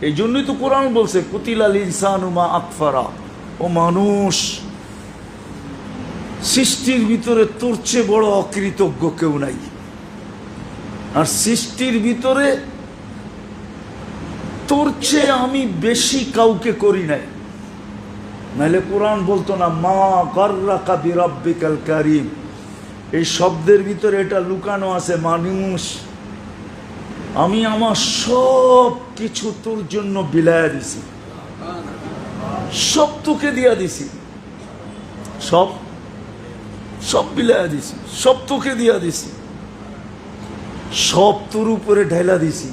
এই জন্যই তো কোরআন বলছে কুতিলাল ইনসানু মা আকফারা, ও মানুষ, সৃষ্টির ভিতরে তোর চেয়ে বড় অকৃতজ্ঞ কেউ নাই। আর সৃষ্টির ভিতরে তোর চেয়ে আমি বেশি কাউকে করি নাই, নাহলে কোরআন বলতো না মা গাররাকা বিরাব্বিকাল কারীম। এই শব্দের ভিতরে এটা লুকানো আছে, মানুষ আমি আমার সব কিছু তোর জন্য বিলায়া দিছি, সব তোকে দিয়া দিছি, সব সব বিলায়া দিছি, সব তোকে দিয়া দিছি, সব তোর উপরে ঢেলা দিছি,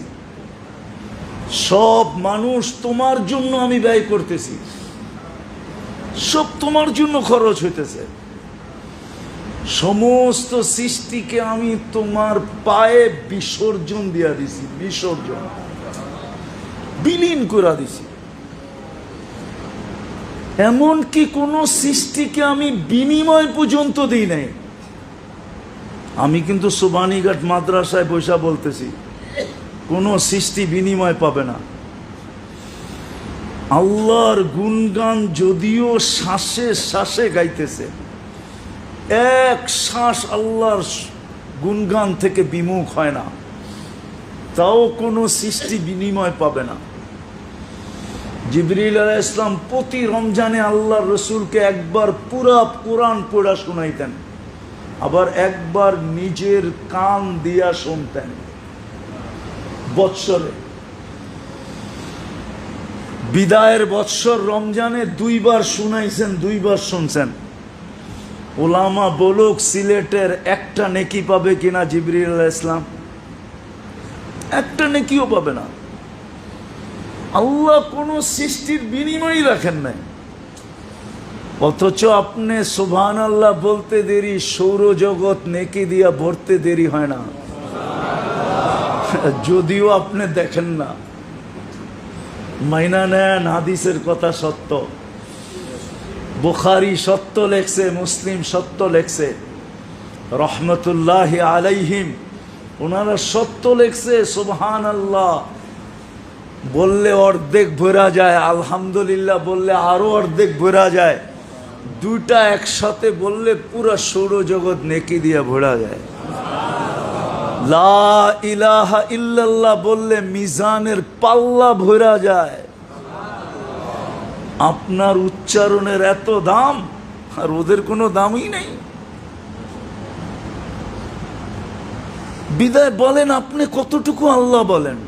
সব মানুষ তোমার জন্য আমি ব্যয় করতেছি, সব তোমার জন্য খরচ হইতেছে। সমস্ত সৃষ্টিকে আমি তোমার পায়ে বিসর্জন দিয়া দিছি, বিসর্জন বিলীন করে দিছি। এমনকি কোন সৃষ্টিকে আমি বিনিময় পর্যন্ত দিই নাই। আমি কিন্তু সুবানীঘাট মাদ্রাসায় বৈশা বলতেছি, কোন সৃষ্টি বিনিময় পাবে না। আল্লাহর গুণগান যদিও শ্বাসে শ্বাসে গাইতেছে, এক শ্বাস আল্লাহর গুণগান থেকে বিমুখ হয় না, তাও কোনো সৃষ্টি বিনিময় পাবে না। জিবরিল আলাইহিস সালাম প্রতি রমজানে আল্লাহর রসুলকে একবার পুরা কোরআন পড়া শোনাইতেন, আবার একবার নিজের কান দিয়া শুনতেন। বৎসরে বিদায়ের বৎসর রমজানে দুইবার শুনাইছেন, দুইবার শুনছেন। ওলামা বলুক সিলেটের একটা নেকি পাবে কিনা জিবরিল আলাইহিস সালাম? একটা নেকিও পাবে না। আল্লাহ কোন সৃষ্টির বিনিময় রাখেন নাই, অথচ আপনি সুবহানাল্লাহ বলতে দেরি সৌরজগৎ নেকি দিয়া ভরতে দেরি হয় না, যদিও আপনি দেখেন না। মাইনা নেন, হাদিসের কথা সত্য, বুখারী সত্য লেখছে, মুসলিম সত্য লেখছে, রহমতুল্লাহি আলাইহিম ওনারা সত্য লেখছে। সুবহানাল্লাহ বললে অর্ধেক ভরা যায়, আলহামদুলিল্লাহ বললে আরো অর্ধেক ভরা যায়, দুইটা একসাথে বললে পুরা সৌরজগৎ নেকি দিয়া ভরা যায়। লা ইলাহা ইল্লাল্লাহ বললে মিজানের পাল্লা ভরা যায়। আপনার উচ্চারণের এত দাম, আর ওদের কোনো দামই নেই। বিদায় বলেন আপনি কতটুকু আল্লাহ বলেন?